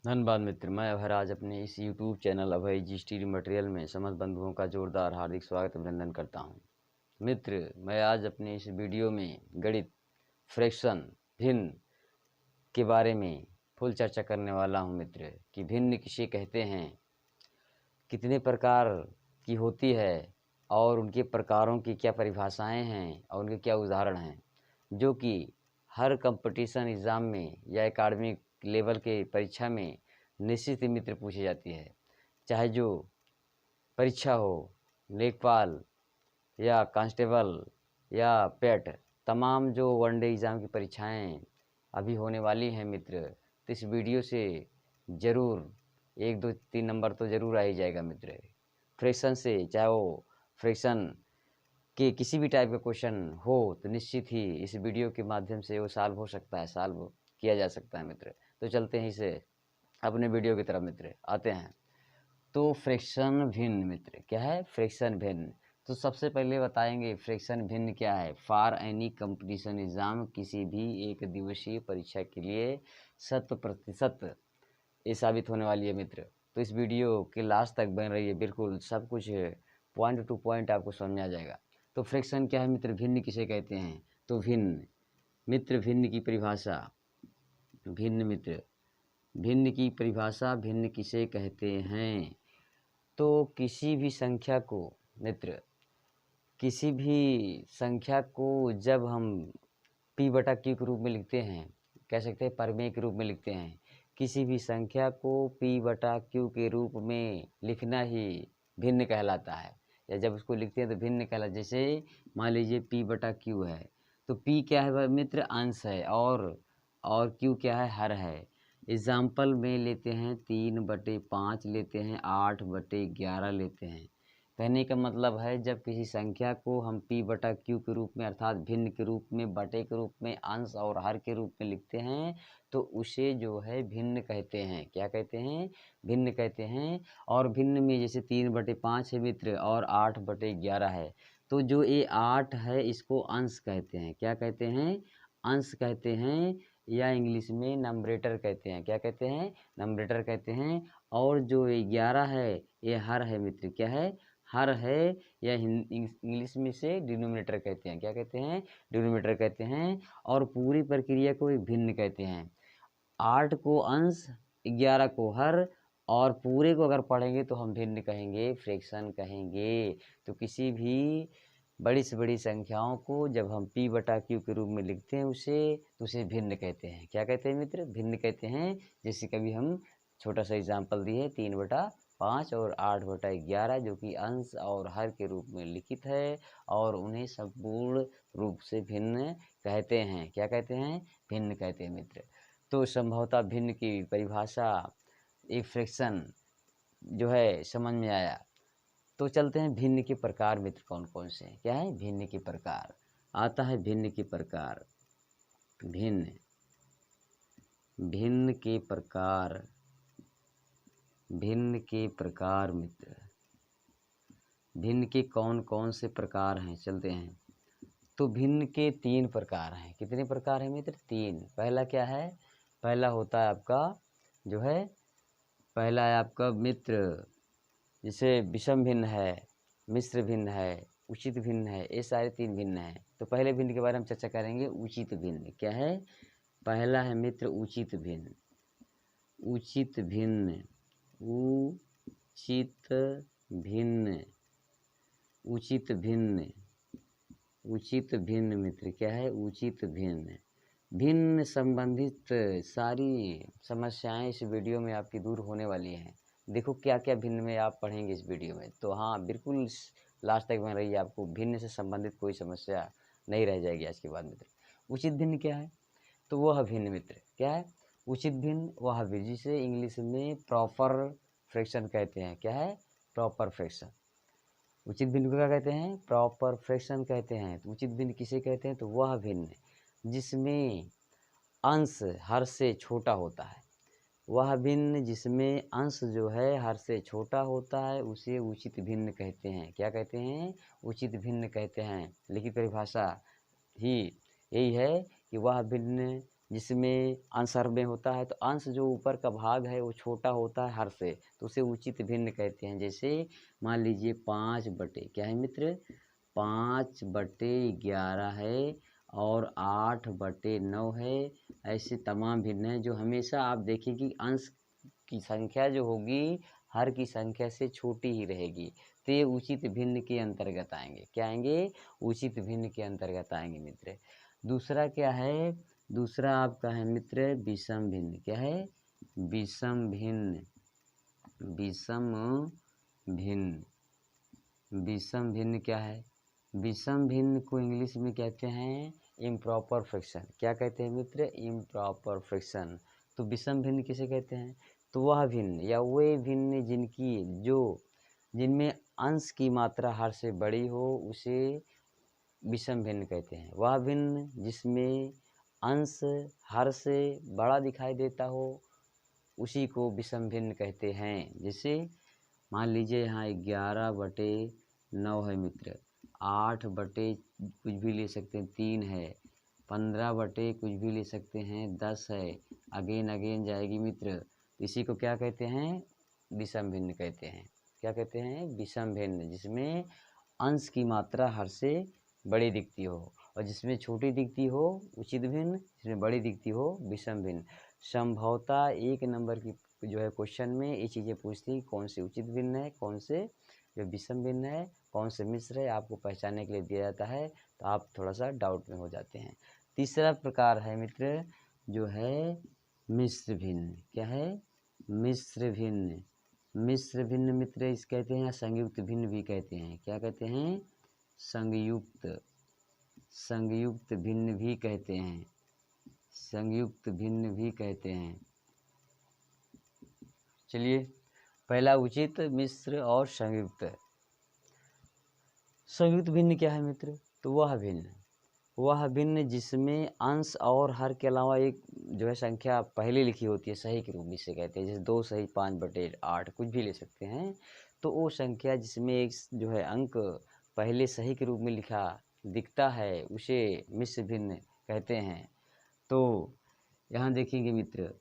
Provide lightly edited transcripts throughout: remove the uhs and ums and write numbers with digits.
धन्यवाद मित्र। मैं अभय आज अपने इस यूट्यूब चैनल अभय जी स्टडी मटेरियल में समस्त बंधुओं का जोरदार हार्दिक स्वागत अभिनंदन करता हूं। मित्र, मैं आज अपने इस वीडियो में गणित फ्रैक्शन भिन्न के बारे में फुल चर्चा करने वाला हूं मित्र, कि भिन्न किसे कहते हैं, कितने प्रकार की होती है और उनके प्रकारों की क्या परिभाषाएं हैं और उनके क्या उदाहरण हैं, जो कि हर कंपटीशन एग्ज़ाम में या एकेडमिक लेवल के परीक्षा में निश्चित ही मित्र पूछी जाती है। चाहे जो परीक्षा हो, लेखपाल या कांस्टेबल या पेट, तमाम जो वनडे एग्ज़ाम की परीक्षाएं अभी होने वाली हैं मित्र, तो इस वीडियो से ज़रूर 1, 2, 3 नंबर तो ज़रूर आ ही जाएगा मित्र। फ्रैक्शन से, चाहे वो फ्रैक्शन कि किसी भी टाइप का क्वेश्चन हो तो निश्चित ही इस वीडियो के माध्यम से वो सॉल्व हो सकता है, सॉल्व किया जा सकता है मित्र। तो चलते हैं इसे अपने वीडियो की तरफ मित्र, आते हैं। तो फ्रैक्शन भिन्न मित्र क्या है? फ्रैक्शन भिन्न। तो सबसे पहले बताएंगे फ्रैक्शन भिन्न क्या है। फॉर एनी कंपटीशन एग्जाम, किसी भी एक दिवसीय परीक्षा के लिए 100% ये साबित होने वाली है मित्र। तो इस वीडियो के लास्ट तक बन रही है, बिल्कुल सब कुछ पॉइंट टू पॉइंट आपको समझ में आ जाएगा। तो फ्रैक्शन क्या है मित्र? भिन्न किसे कहते हैं? तो भिन्न मित्र, भिन्न की परिभाषा, भिन्न मित्र, भिन्न की परिभाषा, भिन्न किसे कहते हैं? तो किसी भी संख्या को मित्र, किसी भी संख्या को जब हम p/q के रूप में लिखते हैं, कह सकते हैं परिमेय के रूप में लिखते हैं। किसी भी संख्या को p/q के रूप में लिखना ही भिन्न कहलाता है, या जब उसको लिखते हैं तो भिन्न कहलाता है। जैसे मान लीजिए p/q है, तो p क्या है मित्र? अंश है, और q क्या है? हर है। एग्ज़ाम्पल में लेते हैं 3/5 लेते हैं, 8/11 लेते हैं। कहने का मतलब है, जब किसी संख्या को हम p/q के रूप में अर्थात भिन्न के रूप में, बटे के रूप में, अंश और हर के रूप में लिखते हैं, तो उसे जो है भिन्न कहते हैं। क्या कहते हैं? भिन्न कहते हैं। और भिन्न में जैसे 3/5 है मित्र और 8/11 है, तो जो ये 8 है इसको अंश कहते हैं। क्या कहते हैं? अंश कहते हैं, या इंग्लिश में नंबरेटर कहते हैं। क्या कहते हैं? नंबरेटर कहते हैं। और जो 11 है ये हर है मित्र। क्या है? हर है, या इंग्लिश में से डिनोमिनेटर कहते हैं। क्या कहते हैं? डिनोमिनेटर कहते हैं। और पूरी प्रक्रिया को एक भिन्न कहते हैं। 8 को अंश, 11 को हर, और पूरे को अगर पढ़ेंगे तो हम भिन्न कहेंगे, फ्रैक्शन कहेंगे। तो किसी भी बड़ी से बड़ी संख्याओं को जब हम p/q के रूप में लिखते हैं तो उसे भिन्न कहते हैं। क्या कहते हैं मित्र? भिन्न कहते हैं। जैसे कभी हम छोटा सा एग्जाम्पल दिए 3/5 और 8/11, जो कि अंश और हर के रूप में लिखित है, और उन्हें संपूर्ण रूप से भिन्न कहते हैं। क्या कहते हैं? भिन्न कहते हैं मित्र। तो संभवतः भिन्न की परिभाषा, एक फ्रैक्शन जो है समझ में आया। तो चलते हैं भिन्न के प्रकार मित्र कौन कौन से हैं। क्या है? भिन्न के प्रकार। आता है भिन्न के प्रकार। भिन्न, भिन्न के प्रकार, भिन्न के प्रकार मित्र। भिन्न के कौन कौन से प्रकार हैं, चलते हैं। तो भिन्न के 3 प्रकार हैं। कितने प्रकार हैं मित्र? 3। पहला क्या है? पहला होता है आपका जो है, पहला है आपका मित्र, जैसे विषम भिन्न है, मिश्र भिन्न है, उचित भिन्न है। ये सारे 3 भिन्न हैं। तो पहले भिन्न के बारे में चर्चा करेंगे, उचित भिन्न। क्या है? पहला है मित्र उचित भिन्न। उचित भिन्न, उचित भिन्न, उचित भिन्न, उचित भिन्न मित्र। क्या है? उचित भिन्न। भिन्न संबंधित सारी समस्याएं इस वीडियो में आपकी दूर होने वाली हैं। देखो क्या क्या भिन्न में आप पढ़ेंगे इस वीडियो में। तो हाँ, बिल्कुल लास्ट तक बन रही है, आपको भिन्न से संबंधित कोई समस्या नहीं रह जाएगी आज के बाद मित्र। उचित भिन्न क्या है? तो वह भिन्न मित्र। क्या है? उचित भिन्न वह भिन्न, जिसे इंग्लिश में प्रॉपर फ्रैक्शन कहते हैं। क्या है? Proper fraction. उचित भिन्न को क्या कहते हैं? प्रॉपर फ्रैक्शन कहते हैं। तो उचित भिन्न किसे कहते हैं? तो वह भिन्न जिसमें अंश हर से छोटा होता है। वह भिन्न जिसमें अंश जो है हर से छोटा होता है, उसे उचित भिन्न कहते हैं। क्या कहते हैं? उचित भिन्न कहते हैं। लिखित परिभाषा ही यही है कि वह भिन्न जिसमें अंश हर में होता है, तो अंश जो ऊपर का भाग है वो छोटा होता है हर से, तो उसे उचित भिन्न कहते हैं। जैसे मान लीजिए 5 बटे क्या है मित्र, 5/11 है और 8/9 है। ऐसे तमाम भिन्न हैं जो हमेशा आप देखिए कि अंश की संख्या जो होगी हर की संख्या से छोटी ही रहेगी, तो ये उचित भिन्न के अंतर्गत आएंगे। क्या आएंगे? उचित भिन्न के अंतर्गत आएंगे मित्र। दूसरा क्या है? दूसरा आपका है मित्र विषम भिन्न। क्या है? विषम भिन्न। विषम भिन्न। विषम भिन्न क्या है? विषम भिन्न को इंग्लिश में कहते हैं इम्प्रॉपर फ्रैक्शन। क्या कहते हैं मित्र? Improper fraction. तो विषम भिन्न किसे कहते हैं? तो वह भिन्न या वे भिन्न जिनमें अंश की मात्रा हर से बड़ी हो उसे विषम भिन्न कहते हैं। वह भिन्न जिसमें अंश हर से बड़ा दिखाई देता हो उसी को विषम भिन्न कहते हैं। जैसे मान लीजिए यहाँ 11/9 है मित्र, 8 कुछ भी ले सकते हैं 3 है, 15 कुछ भी ले सकते हैं 10 है, अगेन जाएगी मित्र। इसी को क्या कहते हैं? विषम भिन्न कहते हैं। क्या कहते हैं? विषम भिन्न, जिसमें अंश की मात्रा हर से बड़ी दिखती हो और जिसमें छोटी दिखती हो उचित भिन्न, जिसमें बड़ी दिखती हो विषम भिन्न। संभवतः 1 नंबर की जो है क्वेश्चन में ये चीज़ें पूछती हैं, कौन से उचित भिन्न है, कौन से जो विषम भिन्न है, कौन से मिश्र है, आपको पहचानने के लिए दिया जाता है, तो आप थोड़ा सा डाउट में हो जाते हैं। तीसरा प्रकार है मित्र जो है मिश्र भिन्न। क्या है? मिश्र भिन्न। मिश्र भिन्न मित्र इस कहते हैं, संयुक्त भिन्न भी कहते हैं। क्या कहते हैं? संयुक्त भिन्न भी कहते हैं। संयुक्त भिन्न भी कहते हैं। चलिए, पहला उचित, मिश्र और संयुक्त। संयुक्त भिन्न क्या है मित्र? तो वह भिन्न जिसमें अंश और हर के अलावा एक जो है संख्या पहले लिखी होती है सही के रूप में, इसे कहते हैं। जैसे 2 सही 5/8 कुछ भी ले सकते हैं, तो वो संख्या जिसमें एक जो है अंक पहले सही के रूप में लिखा दिखता है उसे मिश्र भिन्न कहते हैं। तो यहाँ देखेंगे मित्र,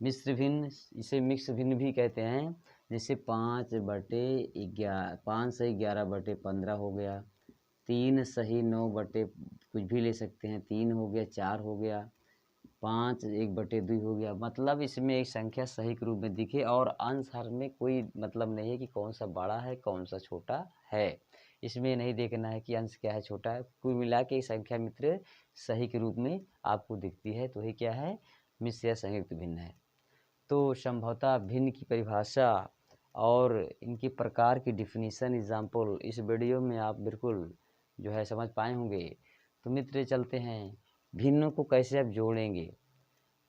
मिश्र भिन्न, इसे मिश्र भिन्न भी कहते हैं। जैसे 5/11, 5 सही 11/15 हो गया, 3 सही 9 कुछ भी ले सकते हैं, 3 हो गया, 4 हो गया, 5 1/2 हो गया। मतलब इसमें एक संख्या सही के रूप में दिखे और अंश हर में कोई मतलब नहीं है कि कौन सा बड़ा है कौन सा छोटा है। इसमें नहीं देखना है कि अंश क्या है छोटा है, कुल मिला के संख्या मित्र सही के रूप में आपको दिखती है, तो ये क्या है? मिश्र या संयुक्त भिन्न है। तो संभवतः भिन्न की परिभाषा और इनके प्रकार की डिफिनीशन एग्जाम्पल इस वीडियो में आप बिल्कुल जो है समझ पाए होंगे। तो मित्र चलते हैं, भिन्नों को कैसे आप जोड़ेंगे,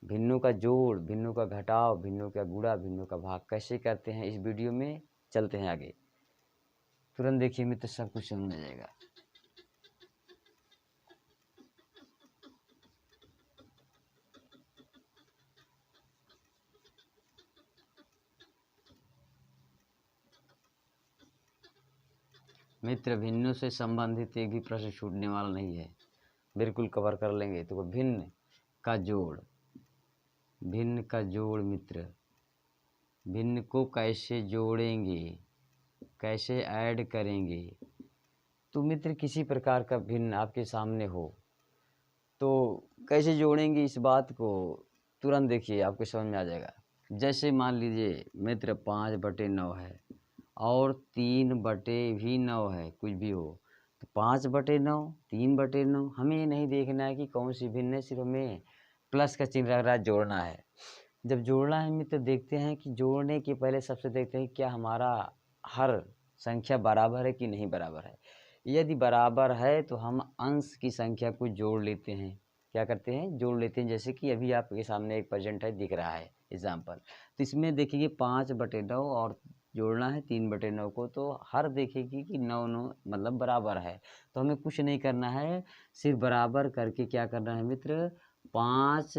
भिन्नों का जोड़, भिन्नों का घटाव, भिन्नों का गुणा, भिन्नों का भाग कैसे करते हैं, इस वीडियो में चलते हैं आगे। तुरंत देखिए मित्र, सब कुछ समझ आ जाएगा। मित्र भिन्नों से संबंधित एक भी प्रश्न छूटने वाला नहीं है, बिल्कुल कवर कर लेंगे। तो भिन्न का जोड़, भिन्न का जोड़ मित्र, भिन्न को कैसे जोड़ेंगे, कैसे ऐड करेंगे। तो मित्र किसी प्रकार का भिन्न आपके सामने हो तो कैसे जोड़ेंगे, इस बात को तुरंत देखिए आपको समझ में आ जाएगा। जैसे मान लीजिए मित्र 5/9 है और 3/9 है, कुछ भी हो, तो 5/9, 3/9, हमें ये नहीं देखना है कि कौन सी भिन्न है, सिर्फ हमें प्लस का चिन्ह लग रहा है, जोड़ना है। जब जोड़ना है मित्र, देखते हैं कि जोड़ने के पहले सबसे देखते हैं क्या हमारा हर संख्या बराबर है कि नहीं बराबर है। यदि बराबर है तो हम अंश की संख्या को जोड़ लेते हैं। क्या करते हैं? जोड़ लेते हैं। जैसे कि अभी आपके सामने एक प्रेजेंट है, दिख रहा है एग्जाम्पल, तो इसमें देखिए 5/9 और जोड़ना है 3/9 को, तो हर देखेगी कि 9 मतलब बराबर है। तो हमें कुछ नहीं करना है, सिर्फ बराबर करके क्या करना है मित्र, 5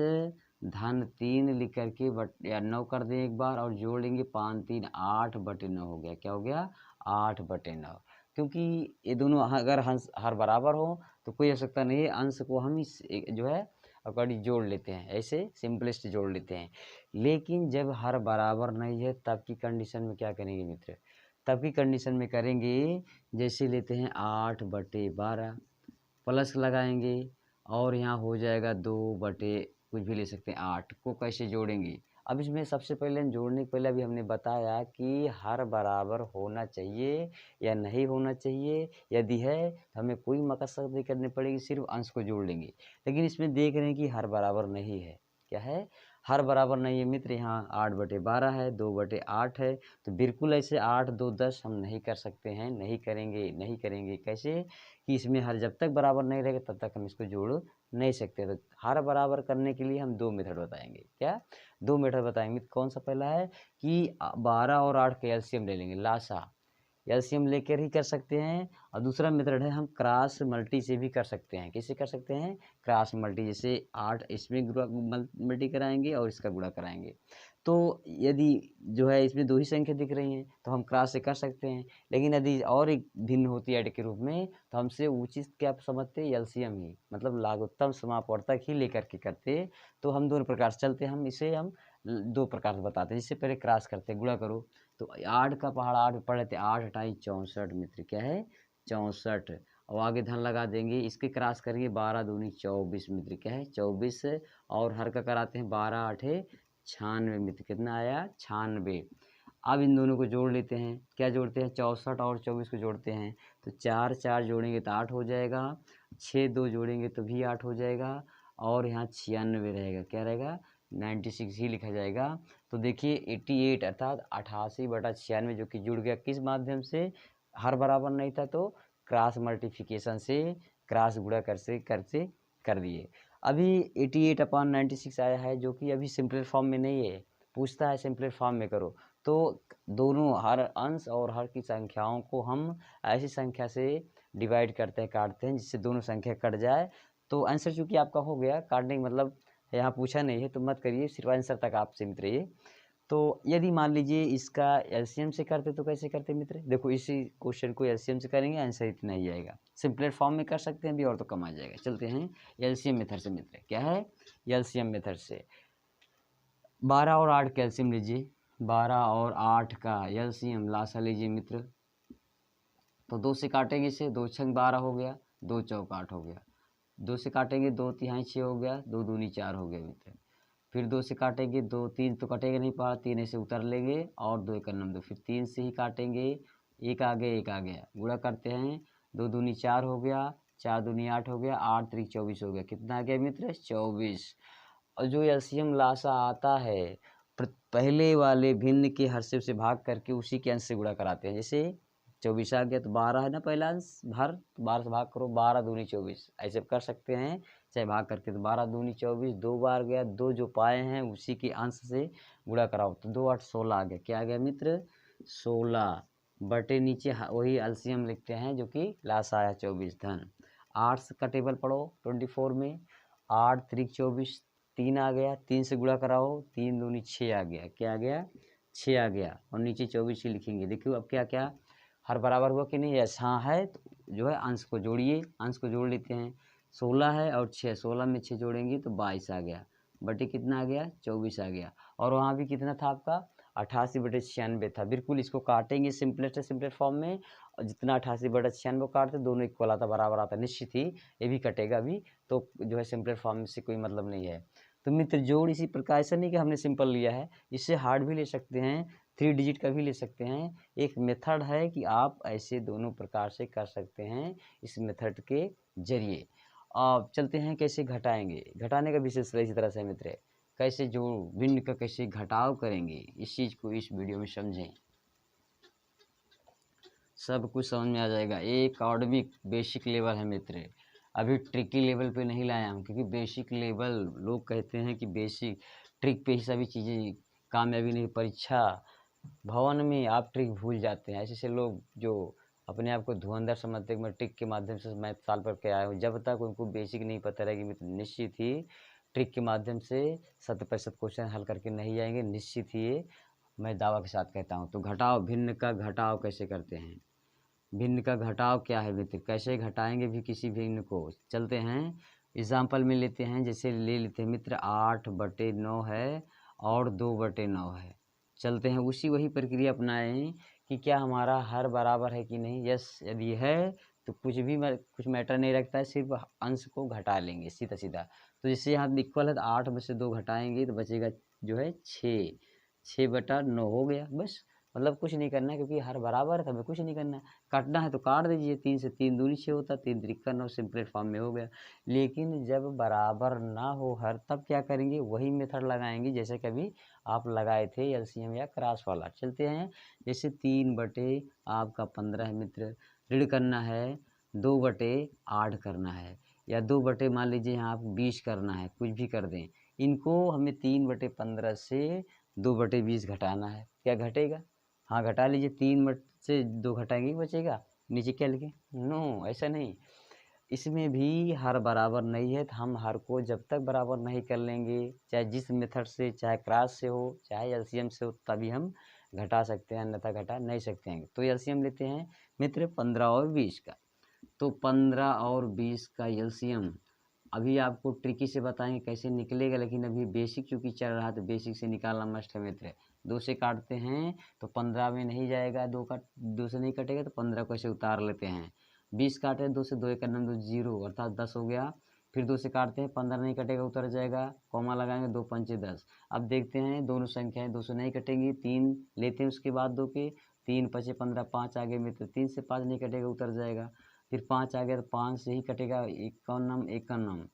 धन 3 लिख करके या 9 कर दें एक बार और जोड़ लेंगे 5 3 8/9 हो गया। क्या हो गया? 8/9। क्योंकि ये दोनों अगर हर बराबर हो तो कोई आवश्यकता नहीं है, अंश को हम इस जो है और कड़ी जोड़ लेते हैं, ऐसे सिंपलेस्ट जोड़ लेते हैं। लेकिन जब हर बराबर नहीं है तब की कंडीशन में क्या करेंगे मित्र, तब की कंडीशन में करेंगे जैसे लेते हैं 8/12 प्लस लगाएंगे और यहाँ हो जाएगा 2/ कुछ भी ले सकते हैं 8 को कैसे जोड़ेंगे। अब इसमें सबसे पहले जोड़ने के पहले अभी हमने बताया कि हर बराबर होना चाहिए या नहीं होना चाहिए, यदि है तो हमें कोई मकसद नहीं करनी पड़ेगी, सिर्फ अंश को जोड़ लेंगे। लेकिन इसमें देख रहे हैं कि हर बराबर नहीं है, क्या है, हर बराबर नहीं है मित्र। यहाँ 8/12 है, 2/8 है, तो बिल्कुल ऐसे 8 2 10 हम नहीं कर सकते हैं, नहीं करेंगे, नहीं करेंगे। कैसे कि इसमें हर जब तक बराबर नहीं रहेगा तब तक हम इसको जोड़ नहीं सकते। तो हर बराबर करने के लिए हम 2 मेथड बताएंगे। क्या 2 मेथड बताएंगे। कौन सा पहला है कि 12 और 8 का एलसीएम ले लेंगे, लासा एलसीएम लेकर ही कर सकते हैं। और दूसरा मेथड है हम क्रॉस मल्टी से भी कर सकते हैं। कैसे कर सकते हैं, क्रॉस मल्टी, जैसे 8 इसमें मल्टी कराएंगे और इसका गुणा कराएंगे। तो यदि जो है इसमें 2 ही संख्या दिख रही हैं तो हम क्रॉस से कर सकते हैं। लेकिन यदि और एक भिन्न होती है ऐड के रूप में तो हमसे उचित क्या समझते हैं, एलसीएम ही, मतलब लघुत्तम समापवर्तक ही लेकर के करते। तो हम दोनों प्रकार से चलते, हम इसे हम 2 प्रकार से बताते हैं। जिससे पहले क्रॉस करते हैं, गुणा करो तो 8 का पहाड़ 8 पढ़ लेते, 8 8 64 मित्र, क्या है 64। और आगे धन लगा देंगे, इसके क्रॉस करेंगे 12 दूनी 24 मित्र, क्या है 24। और हर का कराते हैं 12 8 96 मित्र, कितना आया 96। अब इन दोनों को जोड़ लेते हैं, क्या जोड़ते हैं 64 और 24 को जोड़ते हैं। तो 4 4 जोड़ेंगे तो 8 हो जाएगा, 6 2 जोड़ेंगे तो भी 8 हो जाएगा, और यहाँ 96 रहेगा, क्या रहेगा 96 ही लिखा जाएगा। तो देखिए 88 अर्थात 88/96 जो कि जुड़ गया किस माध्यम से, हर बराबर नहीं था तो क्रॉस मल्टीप्लिकेशन से, क्रॉस गुणा करके कर दिए। अभी 88/96 आया है जो कि अभी सिंपल फॉर्म में नहीं है, पूछता है सिंपल फॉर्म में करो। तो दोनों हर अंश और हर की संख्याओं को हम ऐसी संख्या से डिवाइड करते हैं, काटते हैं, जिससे दोनों संख्या कट जाए। तो आंसर चूँकि आपका हो गया, काटने का मतलब यहाँ पूछा नहीं है तो मत करिए, सिर्फ आंसर तक आप सीमित रहिए। तो यदि मान लीजिए इसका एलसीएम से करते तो कैसे करते मित्र, देखो इसी क्वेश्चन को एलसीएम से करेंगे आंसर इतना ही आएगा। सिंपल फॉर्म में कर सकते हैं भी और तो कम आ जाएगा। चलते हैं एलसीएम मेथड से मित्र, क्या है एलसीएम मेथड से। 12 और 8 का एलसीएम लीजिए, 12 और 8 का एलसीएम लासा लीजिए मित्र। तो 2 से काटेंगे इसे, 2 छंग 12 हो गया, 2 चौक 8 हो गया। 2 से काटेंगे 2 तिहाई 6 हो गया, 2 दूनी 4 हो गया मित्र। फिर 2 से काटेंगे 2 3 तो कटेगा नहीं, पार 3 ऐसे उतर लेंगे और 2 1 2, फिर 3 से ही काटेंगे, एक आ गया, एक आ गया, गुणा करते हैं, 2 दूनी 4 हो गया, 4 दूनी 8 हो गया, 8 3 24 हो गया, कितना आ गया मित्र 24। और जो एलसीएम लासा आता है पहले वाले भिन्न के हर्षिव से भाग करके उसी के अंश से गुणा कराते हैं। जैसे 24 आ गया तो 12 है ना पहला अंश भर, 12 से भाग करो, 12 दूनी 24 ऐसे कर सकते हैं, चाहे भाग करके। तो 12 दूनी 24 2 बार गया, 2 जो पाए हैं उसी के अंश से गुणा कराओ तो 2 8 16 आ गया, क्या आ गया मित्र 16 बटे नीचे वही एलसीएम लिखते हैं जो कि लाश आया 24 धन। 8 का टेबल पढ़ो 24 में, 8 3 24, 3 आ गया, 3 से गुणा कराओ, 3 दूनी 6 आ गया, क्या आ गया 6 आ गया, और नीचे 24 ही लिखेंगे। देखिए अब क्या क्या हर बराबर हुआ कि नहीं, यस हाँ है, तो जो है अंश को जोड़िए, अंश को जोड़ लेते हैं। 16 है और 6, 16 में 6 जोड़ेंगे तो 22 आ गया, बटे कितना आ गया 24 आ गया। और वहाँ भी कितना था आपका 88/96 था। बिल्कुल इसको काटेंगे सिंपलेस्ट से सिंपलेस्ट फॉर्म में, और जितना 88/96 काटते दोनों इक्वल आता, बराबर आता, निश्चित ही ये भी कटेगा अभी। तो जो है सिंपल फॉर्म से कोई मतलब नहीं है। तो मित्र जोड़ इसी प्रकार, ऐसा नहीं कि हमने सिंपल लिया है, इससे हार्ड भी ले सकते हैं, 3 डिजिट का भी ले सकते हैं। एक मेथड है कि आप ऐसे दोनों प्रकार से कर सकते हैं इस मेथड के जरिए। अब चलते हैं कैसे घटाएंगे, घटाने का विशेष इसी तरह से मित्र, कैसे जो भिन्न का कैसे घटाव करेंगे, इस चीज़ को इस वीडियो में समझें, सब कुछ समझ में आ जाएगा। ये एकेडमिक बेसिक लेवल है मित्र, अभी ट्रिकी लेवल पे नहीं लाया हूँ, क्योंकि बेसिक लेवल लोग कहते हैं कि बेसिक ट्रिक पे ही सभी चीज़ें कामयाबी नहीं, परीक्षा भवन में आप ट्रिक भूल जाते हैं। ऐसे ऐसे लोग जो अपने आप को धुरंधर समझते हैं, मैं ट्रिक के माध्यम से मैं साल पर के आया हूँ, जब तक उनको बेसिक नहीं पता रहेगी मित्र निश्चित ही ट्रिक के माध्यम से 100% क्वेश्चन हल करके नहीं आएंगे, निश्चित ही मैं दावा के साथ कहता हूँ। तो घटाओ, भिन्न का घटाव कैसे करते हैं, भिन्न का घटाव क्या है मित्र, कैसे घटाएंगे भी किसी भिन्न को, चलते हैं एग्जाम्पल में लेते हैं, जैसे ले लेते हैं मित्र 8/9 है और 2/9 है। चलते हैं उसी वही प्रक्रिया अपनाएं कि क्या हमारा हर बराबर है कि नहीं। यस, यदि है तो कुछ मैटर नहीं रखता है, सिर्फ अंश को घटा लेंगे सीधा सीधा। तो जैसे यहाँ इक्वल है तो 8 में से 2 घटाएंगे तो बचेगा जो है 6, 6/9 हो गया। बस, मतलब कुछ नहीं करना है, क्योंकि हर बराबर है तो हमें कुछ नहीं करना है। काटना है तो काट दीजिए, 3 से 3 दूनी 6 होता है, 3 त्रिका 9 सिंपल फॉर्म में हो गया। लेकिन जब बराबर ना हो हर, तब क्या करेंगे, वही मेथड लगाएंगे जैसे कभी आप लगाए थे एलसीएम या क्रॉस वाला। चलते हैं, जैसे 3/15 है मित्र, ऋण करना है 2/8 करना है, या 2 मान लीजिए यहाँ आप 20 करना है, कुछ भी कर दें। इनको हमें 3/15 से 2/20 घटाना है। क्या घटेगा? हाँ घटा लीजिए, 3 से 2 घटाएंगे बचेगा, नीचे क्या लिखें? नो, ऐसा नहीं। इसमें भी हर बराबर नहीं है तो हम हर को जब तक बराबर नहीं कर लेंगे, चाहे जिस मेथड से, चाहे क्रॉस से हो चाहे एलसीएम से हो, तभी हम घटा सकते हैं, अन्यथा घटा नहीं सकते हैं। तो एलसीएम लेते हैं मित्र 15 और 20 का। तो 15 और 20 का एलसीएम अभी आपको ट्रिकी से बताएंगे कैसे निकलेगा, लेकिन अभी बेसिक चूँकि चल रहा है तो बेसिक से निकालना मस्ट है मित्र। 2 से काटते हैं तो 15 में नहीं जाएगा, 2 से नहीं कटेगा तो 15 को ऐसे उतार लेते हैं। 20 काटे 2 से 2 एक नंबर 0 अर्थात 10 हो गया। फिर 2 से काटते हैं, 15 नहीं कटेगा उतर जाएगा, कॉमा लगाएंगे, 2 पंचे 10। अब देखते हैं दोनों संख्याएं 2 से नहीं कटेंगी, 3 लेते हैं उसके बाद 2 के, 3 पचे 15, 5 आगे मित्र, 3 से 5 नहीं कटेगा उतर जाएगा। फिर 5 आ गया तो 5 से ही कटेगा, 51 51।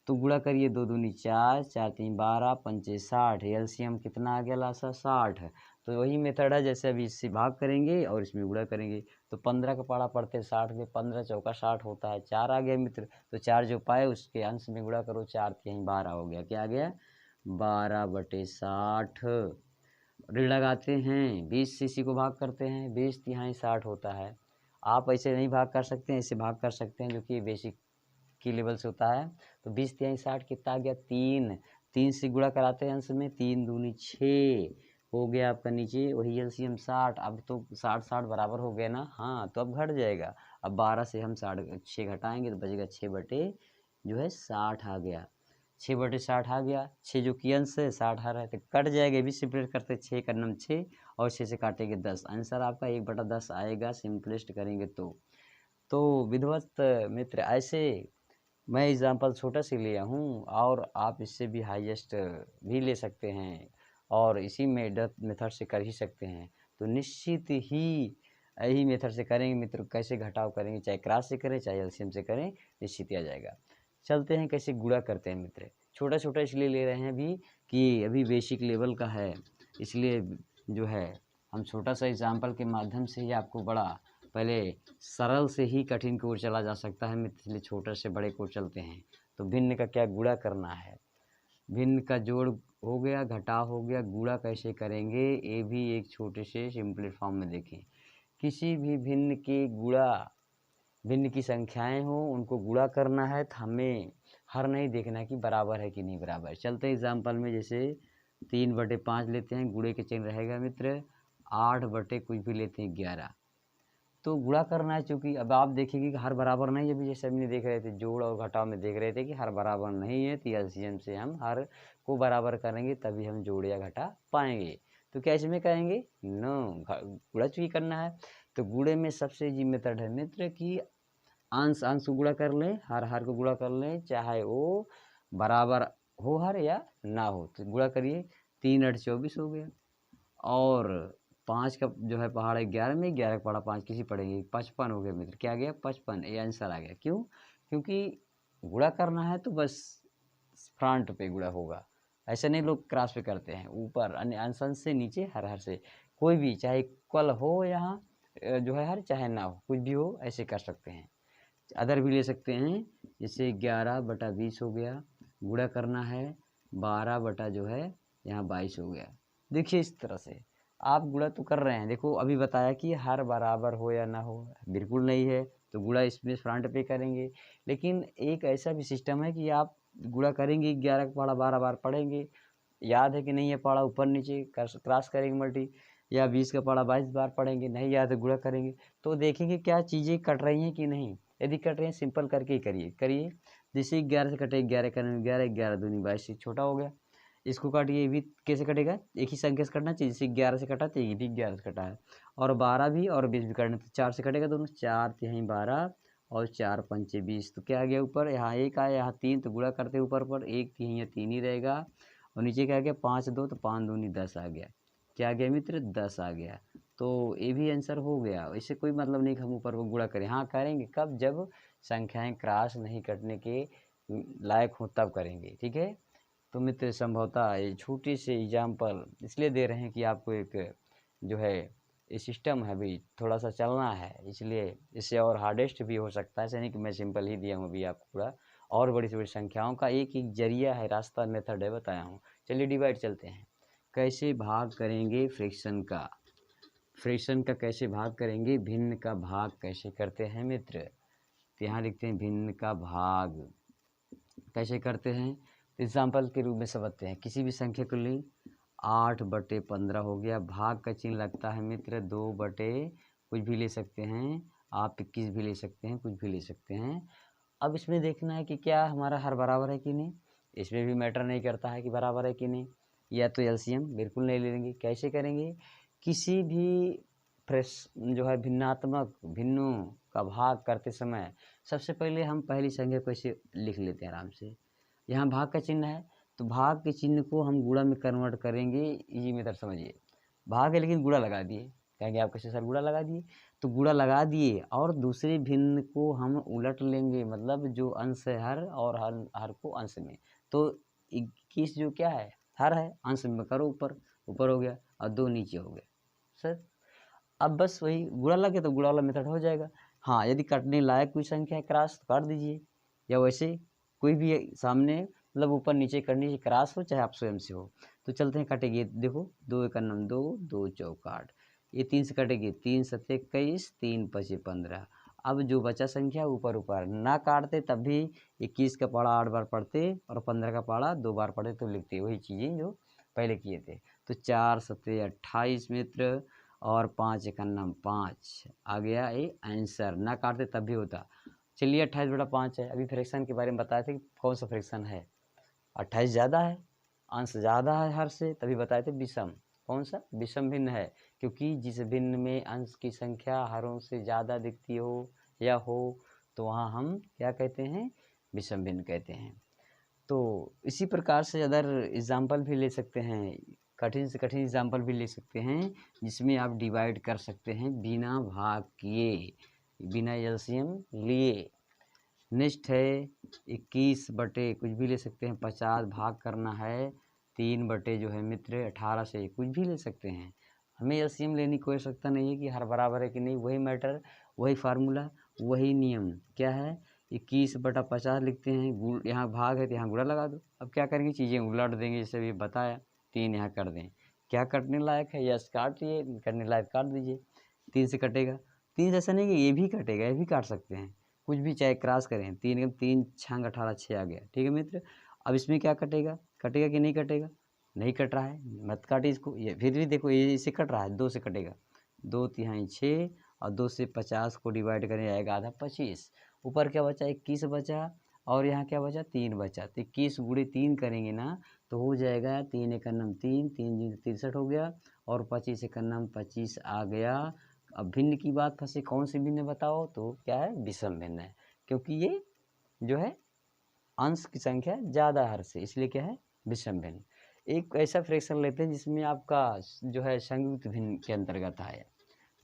तो गुणा करिए, 2 दूनी 4, 4 3 12, पंचे 60। एलसीएम कितना आ गया लासा? 60 है। तो वही मेथड है, जैसे अभी इससे भाग करेंगे और इसमें गुणा करेंगे। तो 15 का पढ़ा पढ़ते 60 में 15 चौका 60 होता है, 4 आ गया मित्र। तो 4 जो पाए उसके अंश में गुणा करो, 4 3 12 हो गया। क्या आ गया? 12/60। ऋण लगाते हैं, 20 से इसी को भाग करते हैं, 20 तिहाई 60 होता है। आप ऐसे नहीं भाग कर सकते हैं, ऐसे भाग कर सकते हैं, जो कि बेसिक की लेवल से होता है। तो 20 तिहाई 60 कितना आ गया? 3। 3 से गुणा कराते हैं अंश में, 3 दूनी 6 हो गया आपका नीचे, वही एलसीएम 60। अब तो 60 60 बराबर हो गया ना, हाँ तो अब घट जाएगा। अब 12 से हम 6 घटाएंगे तो बचेगा 6 जो है 60 आ गया। 6/60 आ गया, 6 जो कि अंश है 60 आ रहा है तो कट जाएगा। ये भी सिंपलेस्ट करते 6 का नम 6 और 6 से काटेंगे 10, आंसर आपका 1/10 आएगा सिंपलेस्ट करेंगे तो विधिवत मित्र ऐसे मैं एग्जाम्पल छोटा सी लिया हूँ, और आप इससे भी हाईएस्ट भी ले सकते हैं और इसी मेथड से कर ही सकते हैं। तो निश्चित ही यही मेथड से करेंगे मित्र, कैसे घटाव करेंगे, चाहे क्रॉस से करें चाहे एलसीएम से करें, निश्चित ही आ जाएगा। चलते हैं कैसे गुणा करते हैं मित्र। छोटा छोटा इसलिए ले रहे हैं अभी कि अभी बेसिक लेवल का है, इसलिए जो है हम छोटा सा एग्जाम्पल के माध्यम से ही आपको बड़ा पहले सरल से ही कठिन की ओर चला जा सकता है मित्र, इसलिए छोटे से बड़े को चलते हैं। तो भिन्न का क्या गुणा करना है, भिन्न का जोड़ हो गया, घटाव हो गया, गुणा कैसे करेंगे ये भी एक छोटे से सिंपल फॉर्म में देखें। किसी भी भिन्न के गुणा, भिन्न की संख्याएं हो उनको गुणा करना है तो हमें हर नहीं देखना कि बराबर है कि नहीं बराबर। चलते हैं एग्जाम्पल में, जैसे 3/5 लेते हैं, गुणे के चिन्ह रहेगा मित्र, 8 कुछ भी लेते हैं 11। तो गुणा करना है, चूँकि अब आप देखेंगे कि हर बराबर नहीं है। अभी जैसे हमने देख रहे थे जोड़ और घटाव में देख रहे थे कि हर बराबर नहीं है, तो एलसीएम से हम हर को बराबर करेंगे तभी हम जोड़ या घटा पाएंगे। तो क्या इसमें कहेंगे? नो, गुणा चूँकि करना है तो गुणे में सबसे इजी मेथड है मित्र कि अंश अंश को गुणा कर लें, हर हर को गुणा कर लें, चाहे वो बराबर हो हर या ना हो। तो गुणा करिए, 3 8 24 हो गया, और 5 का जो है पहाड़ है 11 में, 11 का पहाड़ा 5 किसी पढ़ेंगे, 55 हो गया मित्र। क्या आ गया? 55, ये आंसर आ गया। क्यों? क्योंकि गुणा करना है तो बस फ्रंट पे गुणा होगा, ऐसे नहीं लोग क्रॉस पे करते हैं, ऊपर अन्य अंश से नीचे हर हर से, कोई भी चाहे इक्वल हो यहाँ जो है हर, चाहे ना हो, कुछ भी हो ऐसे कर सकते हैं। अदर भी ले सकते हैं, जैसे 11/20 हो गया, गुणा करना है 12 जो है यहाँ 22 हो गया। देखिए इस तरह से आप गुणा तो कर रहे हैं। देखो अभी बताया कि हर बराबर हो या ना हो, बिल्कुल नहीं है तो गुणा इसमें फ्रंट पे करेंगे। लेकिन एक ऐसा भी सिस्टम है कि आप गुणा करेंगे, 11 का पहाड़ा 12 बार पढ़ेंगे, याद है कि नहीं है पहाड़ा ऊपर नीचे क्रॉस करेंगे मल्टी, या 20 का पहाड़ा 22 बार पढ़ेंगे, नहीं याद है गुणा करेंगे। तो देखेंगे क्या चीज़ें कट रही हैं कि नहीं, यदि कट रही हैं सिंपल करके ही करिए। जैसे 11 से कटे 11 का 11, 11 दूनी 22 से छोटा हो गया। इसको काटिए, ये भी कैसे कटेगा, एक ही संख्या से कटना चाहिए। जैसे 11 से कटा तो ये भी 11 से कटा है, और 12 भी और 20 भी काटना, तो 4 से कटेगा दोनों, 4 तिहाई 12 और 4 पंचे 20। तो क्या आ गया ऊपर, यहाँ 1 आया, यहाँ 3, तो गुणा करते ऊपर पर 1 तिहाई 3 ही रहेगा, और नीचे क्या आ गया 5 2, तो 5 दूनी 10 आ गया। क्या आ गया मित्र, 10 आ गया। तो ये भी आंसर हो गया। इससे कोई मतलब नहीं कि हम ऊपर को गुणा करें, हाँ करेंगे कब, जब संख्याएं क्रॉस नहीं कटने के लायक हो तब करेंगे, ठीक है। तो मित्र संभवतः ये छोटी सी एग्जाम्पल इसलिए दे रहे हैं कि आपको एक जो है ये सिस्टम है अभी थोड़ा सा चलना है, इसलिए इससे और हार्डेस्ट भी हो सकता है। ऐसा नहीं कि मैं सिंपल ही दिया हूँ अभी आपको पूरा, और बड़ी से बड़ी संख्याओं का एक एक जरिया है, रास्ता, मेथड है, बताया हूँ। चलिए डिवाइड चलते हैं। कैसे भाग करेंगे फ्रैक्शन का, फ्रैक्शन का कैसे भाग करेंगे, भिन्न का भाग कैसे करते हैं मित्र। तो यहाँ लिखते हैं भिन्न का भाग कैसे करते हैं। तो एग्जाम्पल के रूप में समझते हैं, किसी भी संख्या को ले 8/15 हो गया, भाग का चिन्ह लगता है मित्र 2 कुछ भी ले सकते हैं आप, 21 भी ले सकते हैं, कुछ भी ले सकते हैं। अब इसमें देखना है कि क्या हमारा हर बराबर है कि नहीं, इसमें भी मैटर नहीं करता है कि बराबर है कि नहीं, या तो एलसीएम बिल्कुल नहीं ले लेंगे। कैसे करेंगे, किसी भी फ्रेश जो है भिन्नात्मक भिन्नों का भाग करते समय सबसे पहले हम पहली संख्या को ऐसे लिख लेते हैं आराम से। यहाँ भाग का चिन्ह है, तो भाग के चिन्ह को हम गुणा में कन्वर्ट करेंगे, इजी मेथड समझिए। भाग है लेकिन गुणा लगा दिए, कहेंगे आप कैसे सर गुणा लगा दिए, तो गुणा लगा दिए और दूसरे भिन्न को हम उलट लेंगे, मतलब जो अंश है हर और हर को अंश में। तो 21 जो क्या है हर है, अंश में करो ऊपर, ऊपर हो गया और 2 नीचे हो गया सर। अब बस वही गुणा लगे तो गुणा वाला मेथड हो जाएगा। हाँ यदि काटने लायक कोई संख्या है क्रॉस तो काट दीजिए, या वैसे कोई भी सामने मतलब ऊपर नीचे करनी चाहिए, क्रॉस हो चाहे आप स्वयं से हो। तो चलते हैं काटेंगे, देखो 2 1 2, 2 चौक 8, ये 3 से कटेगी, 3 7 21, 3 5 15। अब जो बचा संख्या ऊपर ऊपर ना काटते तब भी 21 का पढ़ा 8 बार पढ़ते और 15 का पढ़ा 2 बार पढ़ते तो लिखते वही चीज़ें जो पहले किए थे। तो 4 7 28 मित्र और 5 1 5 आ गया ये आंसर, ना काटते तब भी होता। चलिए 28/5 है, अभी फ्रैक्शन के बारे में बताए थे कि कौन सा फ्रैक्शन है, 28 ज़्यादा है, अंश ज़्यादा है हर से, तभी बताए थे विषम। कौन सा, विषम भिन्न है, क्योंकि जिस भिन्न में अंश की संख्या हरों से ज़्यादा दिखती हो या हो तो वहाँ हम क्या कहते हैं, विषम भिन्न कहते हैं। तो इसी प्रकार से अदर एग्जाम्पल भी ले सकते हैं, कठिन से कठिन एग्जाम्पल भी ले सकते हैं जिसमें आप डिवाइड कर सकते हैं बिना भाग किए, बिना एलसीएम लिए। नेक्स्ट है 21 बटे कुछ भी ले सकते हैं, 50 भाग करना है 3 बटे जो है मित्र 18 से, कुछ भी ले सकते हैं। हमें एलसीएम लेने की कोई आवश्यकता नहीं है कि हर बराबर है कि नहीं, वही मैटर, वही फार्मूला, वही नियम। क्या है, 21/50 लिखते हैं, यहाँ भाग है तो यहाँ गुणा लगा दो। अब क्या करेंगे, चीज़ें उलट देंगे, जैसे अभी बताया 3 यहाँ कर दें, क्या कटने लायक है, यस काट लिए, कटने लायक काट दीजिए। 3 से कटेगा, 3 ऐसा नहीं कि ये भी कटेगा, ये भी काट सकते हैं, कुछ भी चाहे क्रॉस करें। 3 3 6 18 6 आ गया, ठीक है मित्र। अब इसमें क्या कटेगा, कटेगा कि नहीं कटेगा, नहीं कट रहा है, मत काटे इसको, ये फिर भी देखो ये इससे कट रहा है, 2 से कटेगा, 2 तिहाई 6 और 2 से 50 को डिवाइड करें जाएगा आधा 25, ऊपर क्या बचा 21 बचा और यहाँ क्या बचा 3 बचा। तो 21 गुणे 3 करेंगे ना तो हो जाएगा 3 1 3, 3 63 हो गया और 25 1 25 आ गया। अब भिन्न की बात फंसे, कौन सी भिन्न बताओ, तो क्या है, विषम भिन्न है, क्योंकि ये जो है अंश की संख्या ज़्यादा हर से, इसलिए क्या है, विषम भिन्न। एक ऐसा फ्रैक्शन लेते हैं जिसमें आपका जो है संयुक्त भिन्न के अंतर्गत आया।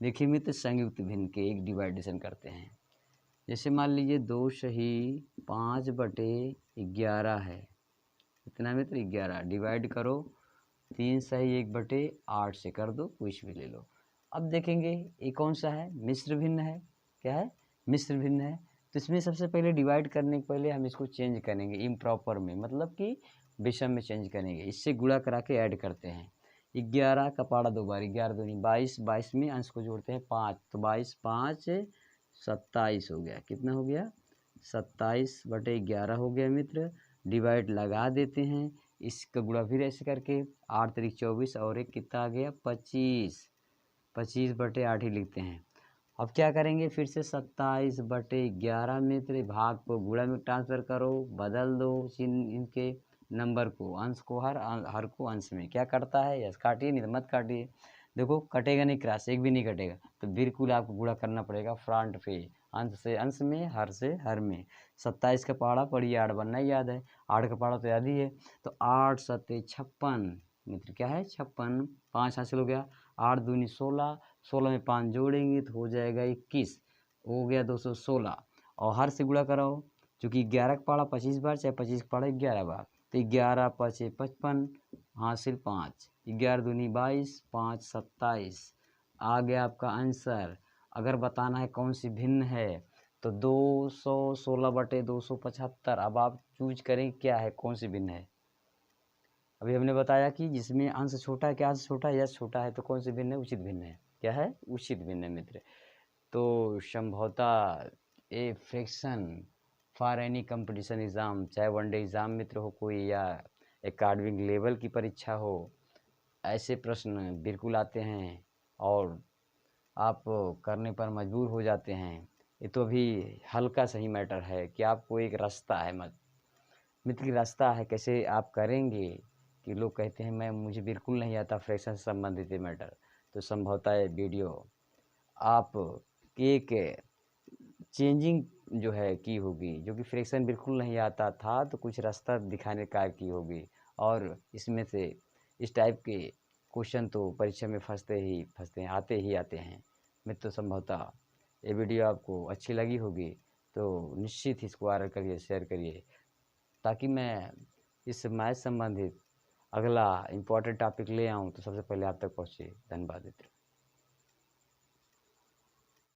देखिए मित्र संयुक्त भिन्न के एक डिवाइडेशन करते हैं, जैसे मान लीजिए 2 सही 5/11 है, इतना मित्र 11 डिवाइड करो 3 सही 1/8 से कर दो, कुछ भी ले लो। अब देखेंगे ये कौन सा है, मिश्र भिन्न है, क्या है, मिश्र भिन्न है। तो इसमें सबसे पहले डिवाइड करने के पहले हम इसको चेंज करेंगे इम्प्रॉपर में, मतलब कि विषम में चेंज करेंगे, इससे गुणा करा के ऐड करते हैं। 11 का पाड़ा 2 बार, 11 दूनी 22, 22 में अंश को जोड़ते हैं 5, तो 22 5 27 हो गया, कितना हो गया 27/11 हो गया मित्र। डिवाइड लगा देते हैं, इसका गुणा फिर ऐसे करके 8 3 24 और एक कितना आ गया 25, 25/8 ही लिखते हैं। अब क्या करेंगे, फिर से 27/11 मित्र भाग को गुणा में ट्रांसफ़र करो, बदल दो इनके नंबर को, अंश को हर को अंश में। क्या करता है, यस काटिए, नहीं तो मत काटिए। देखो कटेगा नहीं, क्रॉस एक भी नहीं कटेगा, तो बिल्कुल आपको गुणा करना पड़ेगा फ्रंट पे, अंश से अंश में, हर से हर में। 27 का पहाड़ा पढ़िए, 8 बनना ही याद है, 8 का पहाड़ा तो याद ही है। तो 8 सत्ते 56 मित्र, क्या है 56, 5 हासिल हो गया, 8 दूनी 16, 16 में 5 जोड़ेंगे तो हो जाएगा 21, हो गया 216। और हर से गुणा कराओ, चूँकि 11 का पहाड़ा 25 बार, चाहे 25 का पहाड़ा 11 बार, तो 11 पचे 55 हासिल 5, 11 दूनी 22, 5 27। आ गया आपका आंसर। अगर बताना है कौन सी भिन्न है तो 216/275। अब आप चूज करें क्या है, कौन सी भिन्न है। अभी हमने बताया कि जिसमें अंश छोटा है, क्या अंश छोटा है, यस छोटा है, तो कौन सी भिन्न है, उचित भिन्न है। क्या है, उचित भिन्न है मित्र। तो संभवतः a fraction for any competition exam, चाहे वनडे एग्ज़ाम मित्र हो कोई, या एकेडमिक लेवल की परीक्षा हो, ऐसे प्रश्न बिल्कुल आते हैं और आप करने पर मजबूर हो जाते हैं। ये तो अभी हल्का सही मैटर है कि आपको एक रास्ता है मित्र की रास्ता है, कैसे आप करेंगे। कि लोग कहते हैं मुझे बिल्कुल नहीं आता फ्रैक्शन से संबंधित ये मैटर, तो संभवतः ये वीडियो आप एक चेंजिंग जो है की होगी, जो कि फ्रैक्शन बिल्कुल नहीं आता था तो कुछ रास्ता दिखाने का की होगी। और इसमें से इस टाइप के क्वेश्चन तो परीक्षा में फंसते हैं, आते हैं मित्र। तो संभवतः ये वीडियो आपको अच्छी लगी होगी, तो निश्चित ही इसको वायरल करिए, शेयर करिए, ताकि मैं इस मैथ संबंधित अगला इम्पोर्टेंट टॉपिक ले आऊँ तो सबसे पहले आप तक पहुँचे। धन्यवाद मित्र।